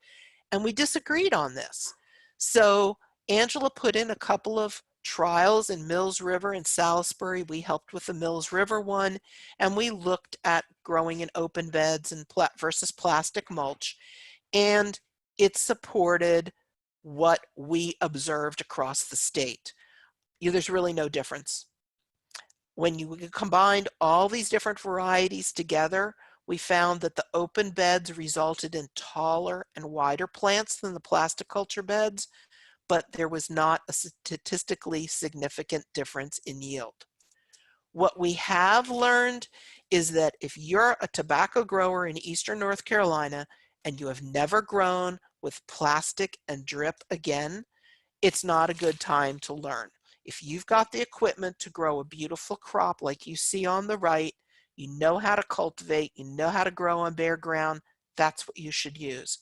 And we disagreed on this. So Angela put in a couple of trials in Mills River and Salisbury. We helped with the Mills River one, and we looked at growing in open beds and versus plastic mulch, and it supported what we observed across the state. There's really no difference. When you combined all these different varieties together, we found that the open beds resulted in taller and wider plants than the plasticulture beds, but there was not a statistically significant difference in yield. What we have learned is that if you're a tobacco grower in Eastern North Carolina and you have never grown with plastic and drip again, it's not a good time to learn. If you've got the equipment to grow a beautiful crop like you see on the right, you know how to cultivate, you know how to grow on bare ground, that's what you should use.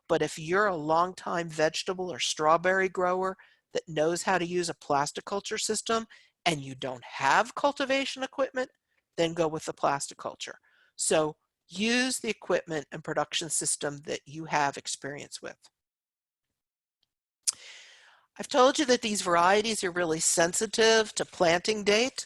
But if you're a longtime vegetable or strawberry grower that knows how to use a plasticulture system and you don't have cultivation equipment, then go with the plasticulture. So use the equipment and production system that you have experience with. I've told you that these varieties are really sensitive to planting date.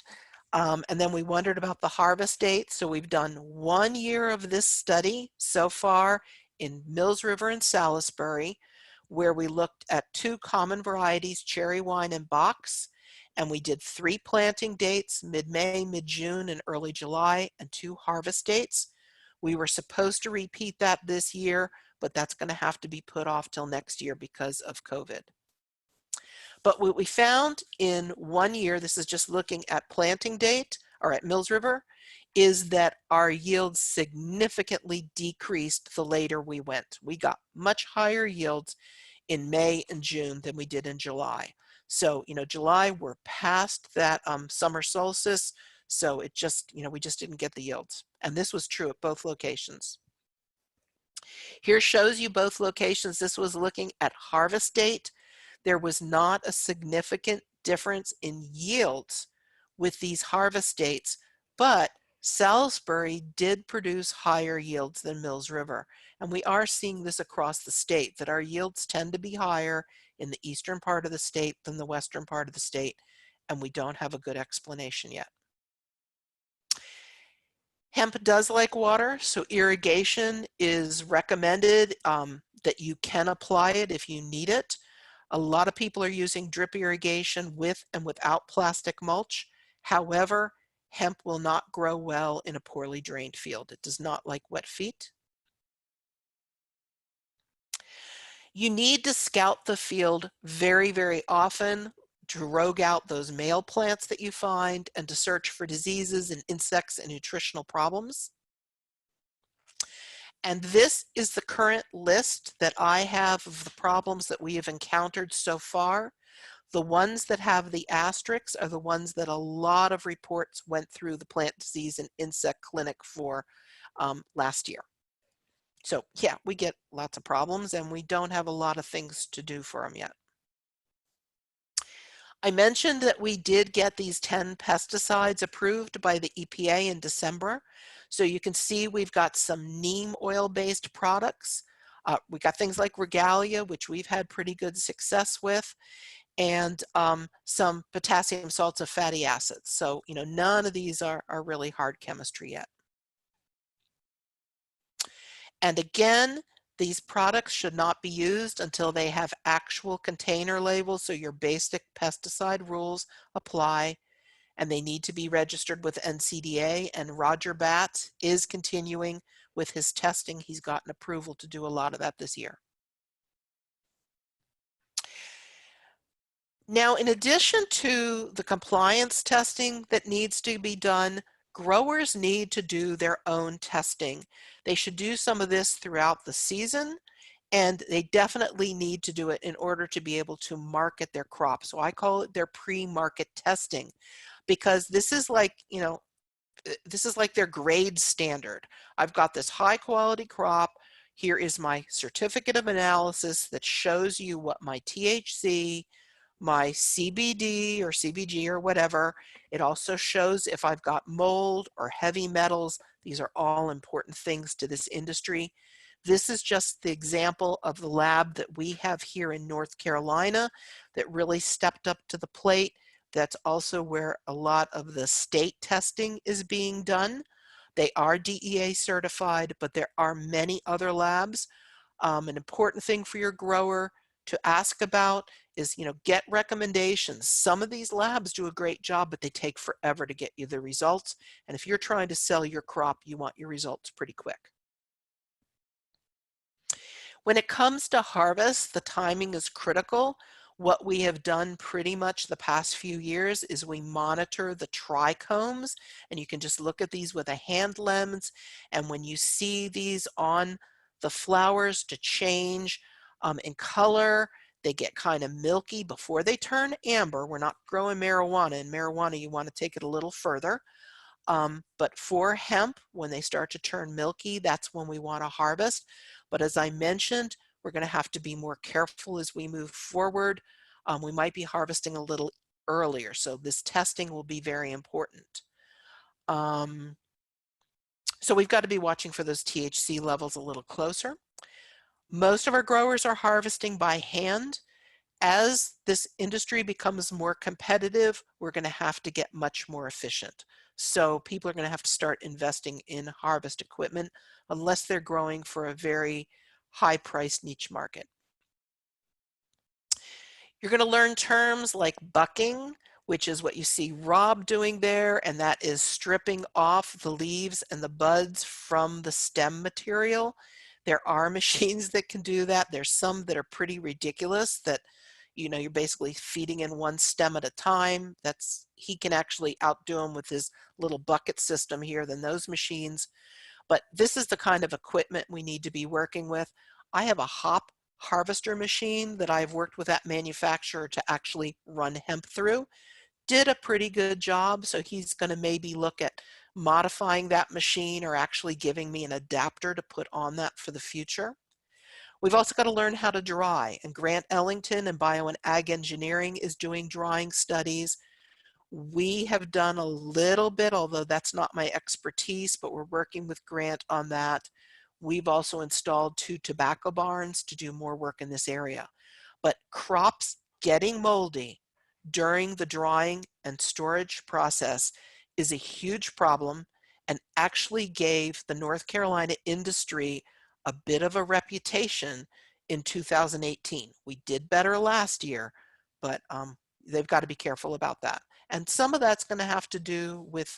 And then we wondered about the harvest date. So we've done 1 year of this study so far in Mills River and Salisbury, where we looked at 2 common varieties, cherry wine and box. And we did 3 planting dates, mid-May, mid-June, and early July, and 2 harvest dates. We were supposed to repeat that this year, but that's going to have to be put off till next year because of COVID. But what we found in 1 year, this is just looking at planting date or at Mills River, is that our yields significantly decreased the later we went. We got much higher yields in May and June than we did in July. So, July, we're past that summer solstice. So it just, we just didn't get the yields. And this was true at both locations. Here shows you both locations. This was looking at harvest date. There was not a significant difference in yields with these harvest dates, but Salisbury did produce higher yields than Mills River. And we are seeing this across the state, that our yields tend to be higher in the eastern part of the state than the western part of the state, and we don't have a good explanation yet. Hemp does like water, so irrigation is recommended, that you can apply it if you need it. A lot of people are using drip irrigation with and without plastic mulch. However, hemp will not grow well in a poorly drained field. It does not like wet feet. You need to scout the field very, very often to rogue out those male plants that you find and to search for diseases and insects and nutritional problems. And this is the current list that I have of the problems that we have encountered so far. The ones that have the asterisks are the ones that a lot of reports went through the plant disease and insect clinic for last year. So yeah, we get lots of problems and we don't have a lot of things to do for them yet. I mentioned that we did get these 10 pesticides approved by the EPA in December. So you can see we've got some neem oil-based products. We got things like Regalia, which we've had pretty good success with, and some potassium salts of fatty acids. So, none of these are really hard chemistry yet. And again, these products should not be used until they have actual container labels, so your basic pesticide rules apply. and they need to be registered with NCDA, and Roger Batts is continuing with his testing. He's gotten approval to do a lot of that this year. Now, in addition to the compliance testing that needs to be done, growers need to do their own testing. They should do some of this throughout the season, and they definitely need to do it in order to be able to market their crop. So I call it their pre-market testing, because this is like, this is like their grade standard. I've got this high quality crop. Here is my certificate of analysis that shows you what my THC, my CBD or CBG or whatever. It also shows if I've got mold or heavy metals. These are all important things to this industry. This is just the example of the lab that we have here in North Carolina that really stepped up to the plate. That's also where a lot of the state testing is being done. They are DEA certified, but there are many other labs. An important thing for your grower to ask about is, get recommendations. Some of these labs do a great job, but they take forever to get you the results. And if you're trying to sell your crop, you want your results pretty quick. When it comes to harvest, the timing is critical. What we have done pretty much the past few years is we monitor the trichomes, and you can just look at these with a hand lens. And when you see these on the flowers to change in color, they get kind of milky before they turn amber. We're not growing marijuana. In marijuana, you want to take it a little further. But for hemp, when they start to turn milky, that's when we want to harvest. But as I mentioned, we're going to have to be more careful as we move forward. We might be harvesting a little earlier, so this testing will be very important. So we've got to be watching for those THC levels a little closer. Most of our growers are harvesting by hand. As this industry becomes more competitive, we're going to have to get much more efficient. So people are going to have to start investing in harvest equipment unless they're growing for a very high-priced niche market. You're going to learn terms like bucking, which is what you see Rob doing there, and that is stripping off the leaves and the buds from the stem material. There are machines that can do that. There's some that are pretty ridiculous that, you're basically feeding in one stem at a time. He can actually outdo him with his little bucket system here than those machines. But this is the kind of equipment we need to be working with. I have a hop harvester machine that I've worked with that manufacturer to actually run hemp through. Did a pretty good job, so he's going to maybe look at modifying that machine or actually giving me an adapter to put on that for the future. We've also got to learn how to dry, and Grant Ellington and Bio and Ag Engineering is doing drying studies. We have done a little bit, although that's not my expertise, but we're working with Grant on that. We've also installed 2 tobacco barns to do more work in this area. But crops getting moldy during the drying and storage process is a huge problem and actually gave the North Carolina industry a bit of a reputation in 2018. We did better last year, but they've got to be careful about that. And some of that's going to have to do with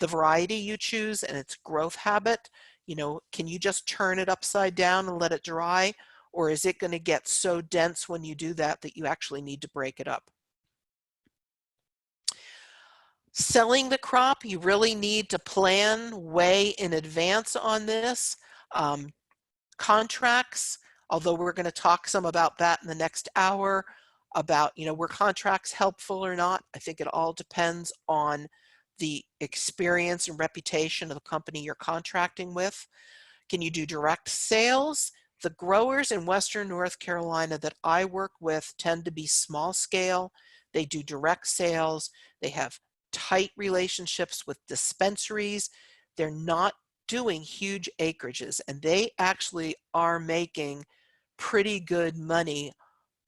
the variety you choose and its growth habit. Can you just turn it upside down and let it dry? Or is it going to get so dense when you do that that you actually need to break it up? Selling the crop, you really need to plan way in advance on this. Contracts, although we're going to talk some about that in the next hour, about, were contracts helpful or not? I think it all depends on the experience and reputation of the company you're contracting with. Can you do direct sales? The growers in Western North Carolina that I work with tend to be small scale. They do direct sales. They have tight relationships with dispensaries. They're not doing huge acreages, and they actually are making pretty good money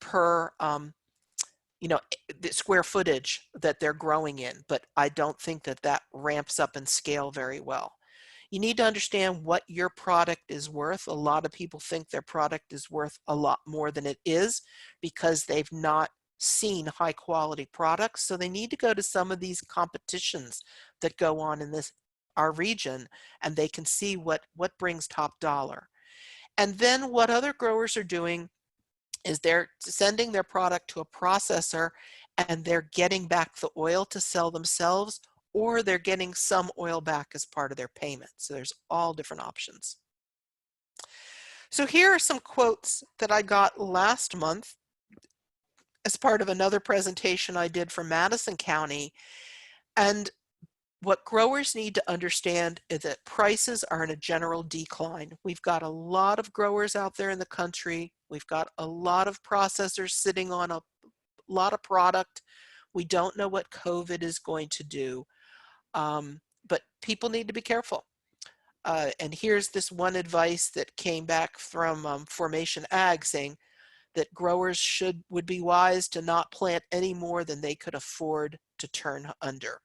per the square footage that they're growing in, but I don't think that ramps up in scale very well. You need to understand what your product is worth. A lot of people think their product is worth a lot more than it is because they've not seen high quality products, so they need to go to some of these competitions that go on in this our region, and they can see what brings top dollar. And then what other growers are doing is they're sending their product to a processor and they're getting back the oil to sell themselves, or they're getting some oil back as part of their payment. So there's all different options. So here are some quotes that I got last month as part of another presentation I did for Madison County. And what growers need to understand is that prices are in a general decline. We've got a lot of growers out there in the country. We've got a lot of processors sitting on a lot of product. We don't know what COVID is going to do, but people need to be careful. And here's this one advice that came back from Formation Ag saying that growers would be wise to not plant any more than they could afford to turn under.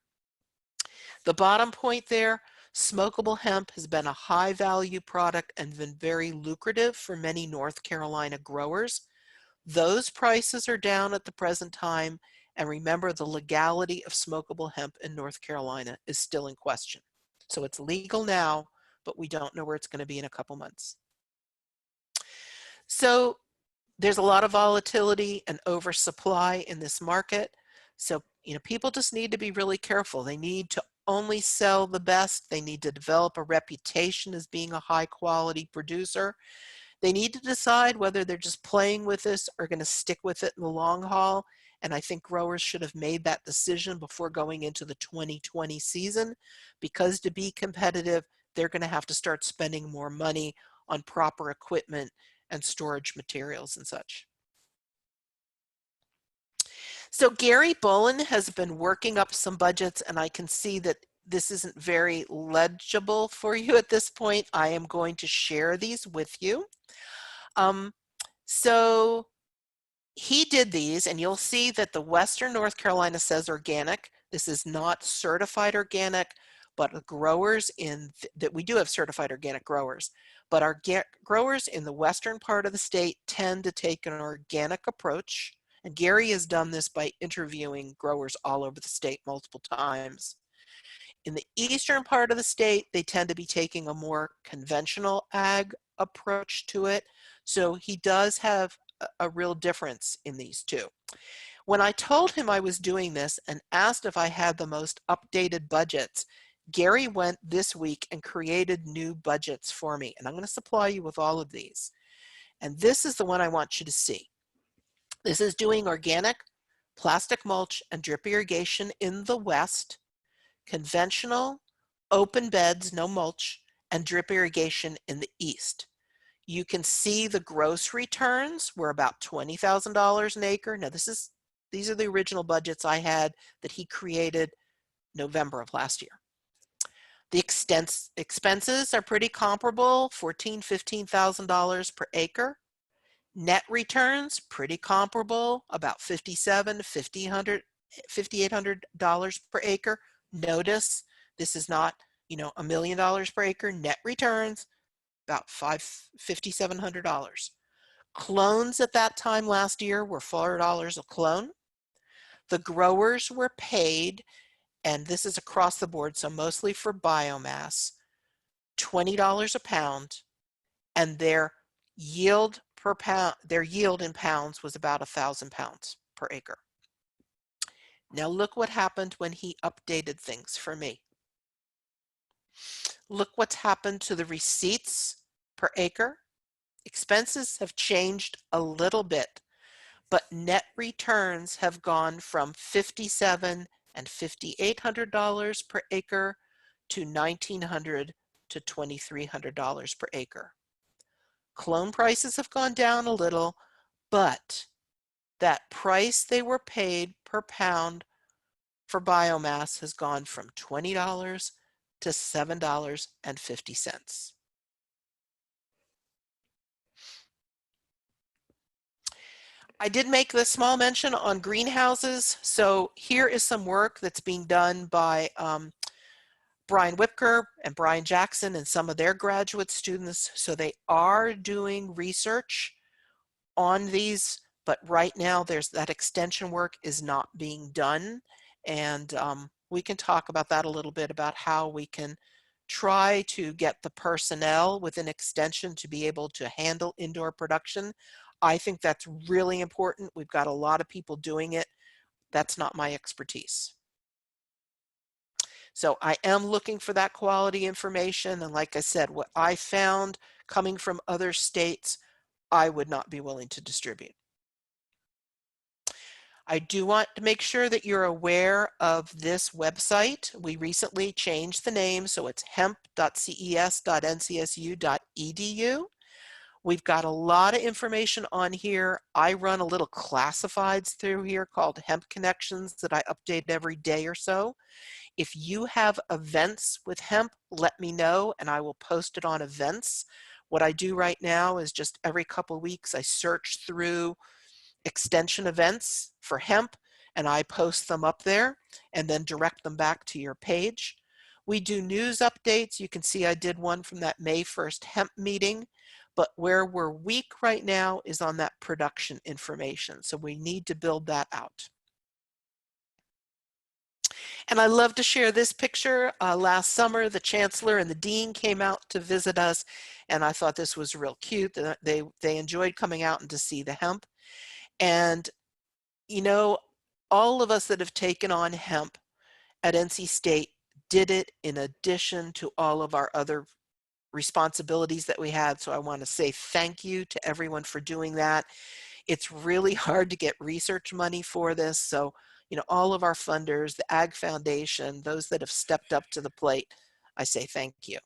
The bottom point there, smokable hemp has been a high value product and been very lucrative for many North Carolina growers. Those prices are down at the present time, and remember, the legality of smokable hemp in North Carolina is still in question. So it's legal now, but we don't know where it's going to be in a couple months. So there's a lot of volatility and oversupply in this market. So, people just need to be really careful. They need to only sell the best. They need to develop a reputation as being a high quality producer. They need to decide whether they're just playing with this or going to stick with it in the long haul. And I think growers should have made that decision before going into the 2020 season, because to be competitive, they're going to have to start spending more money on proper equipment and storage materials and such. So Gary Bolin has been working up some budgets, and I can see that this isn't very legible for you at this point. I am going to share these with you. So he did these, and you'll see that the Western North Carolina says organic. This is not certified organic, but the growers that we do have certified organic growers, but our growers in the western part of the state tend to take an organic approach. And Gary has done this by interviewing growers all over the state multiple times. In the eastern part of the state, they tend to be taking a more conventional ag approach to it. So he does have a real difference in these two. When I told him I was doing this and asked if I had the most updated budgets, Gary went this week and created new budgets for me. And I'm going to supply you with all of these. And this is the one I want you to see. This is doing organic, plastic mulch, and drip irrigation in the west, conventional, open beds, no mulch, and drip irrigation in the east. You can see the gross returns were about $20,000 an acre. Now these are the original budgets I had that he created November of last year. The expenses are pretty comparable, $14,000, $15,000 per acre. Net returns, pretty comparable, about $5,800 per acre. Notice this is not, $1 million per acre. Net returns, about $5,700. Clones at that time last year were $4 a clone. The growers were paid, and this is across the board, so mostly for biomass, $20 a pound, and their yield in pounds was about 1,000 pounds per acre. Now look what happened when he updated things for me. Look what's happened to the receipts per acre. Expenses have changed a little bit, but net returns have gone from $5,700 and $5,800 per acre to $1,900 to $2,300 per acre. Clone prices have gone down a little, but that price they were paid per pound for biomass has gone from $20 to $7.50. I did make the small mention on greenhouses. So here is some work that's being done by Brian Whipker and Brian Jackson and some of their graduate students. So they are doing research on these But right now, there's that extension work is not being done. And we can talk about that a little bit about how we can try to get the personnel within extension to be able to handle indoor production. I think that's really important. We've got a lot of people doing it. That's not my expertise. So I am looking for that quality information. And like I said, what I found coming from other states, I would not be willing to distribute. I do want to make sure that you're aware of this website. We recently changed the name, so it's hemp.ces.ncsu.edu. We've got a lot of information on here. I run a little classifieds through here called Hemp Connections that I update every day or so. If you have events with hemp, let me know and I will post it on events. What I do right now is just every couple of weeks I search through extension events for hemp and I post them up there and then direct them back to your page. We do news updates. You can see I did one from that May 1st hemp meeting, but where we're weak right now is on that production information. So we need to build that out. And I love to share this picture. Last summer, the chancellor and the dean came out to visit us, and I thought this was real cute. They enjoyed coming out and to see the hemp. And, you know, all of us that have taken on hemp at NC State did it in addition to all of our other responsibilities that we had. So I want to say thank you to everyone for doing that. It's really hard to get research money for this. So, you know, all of our funders, the Ag Foundation, those that have stepped up to the plate, I say thank you.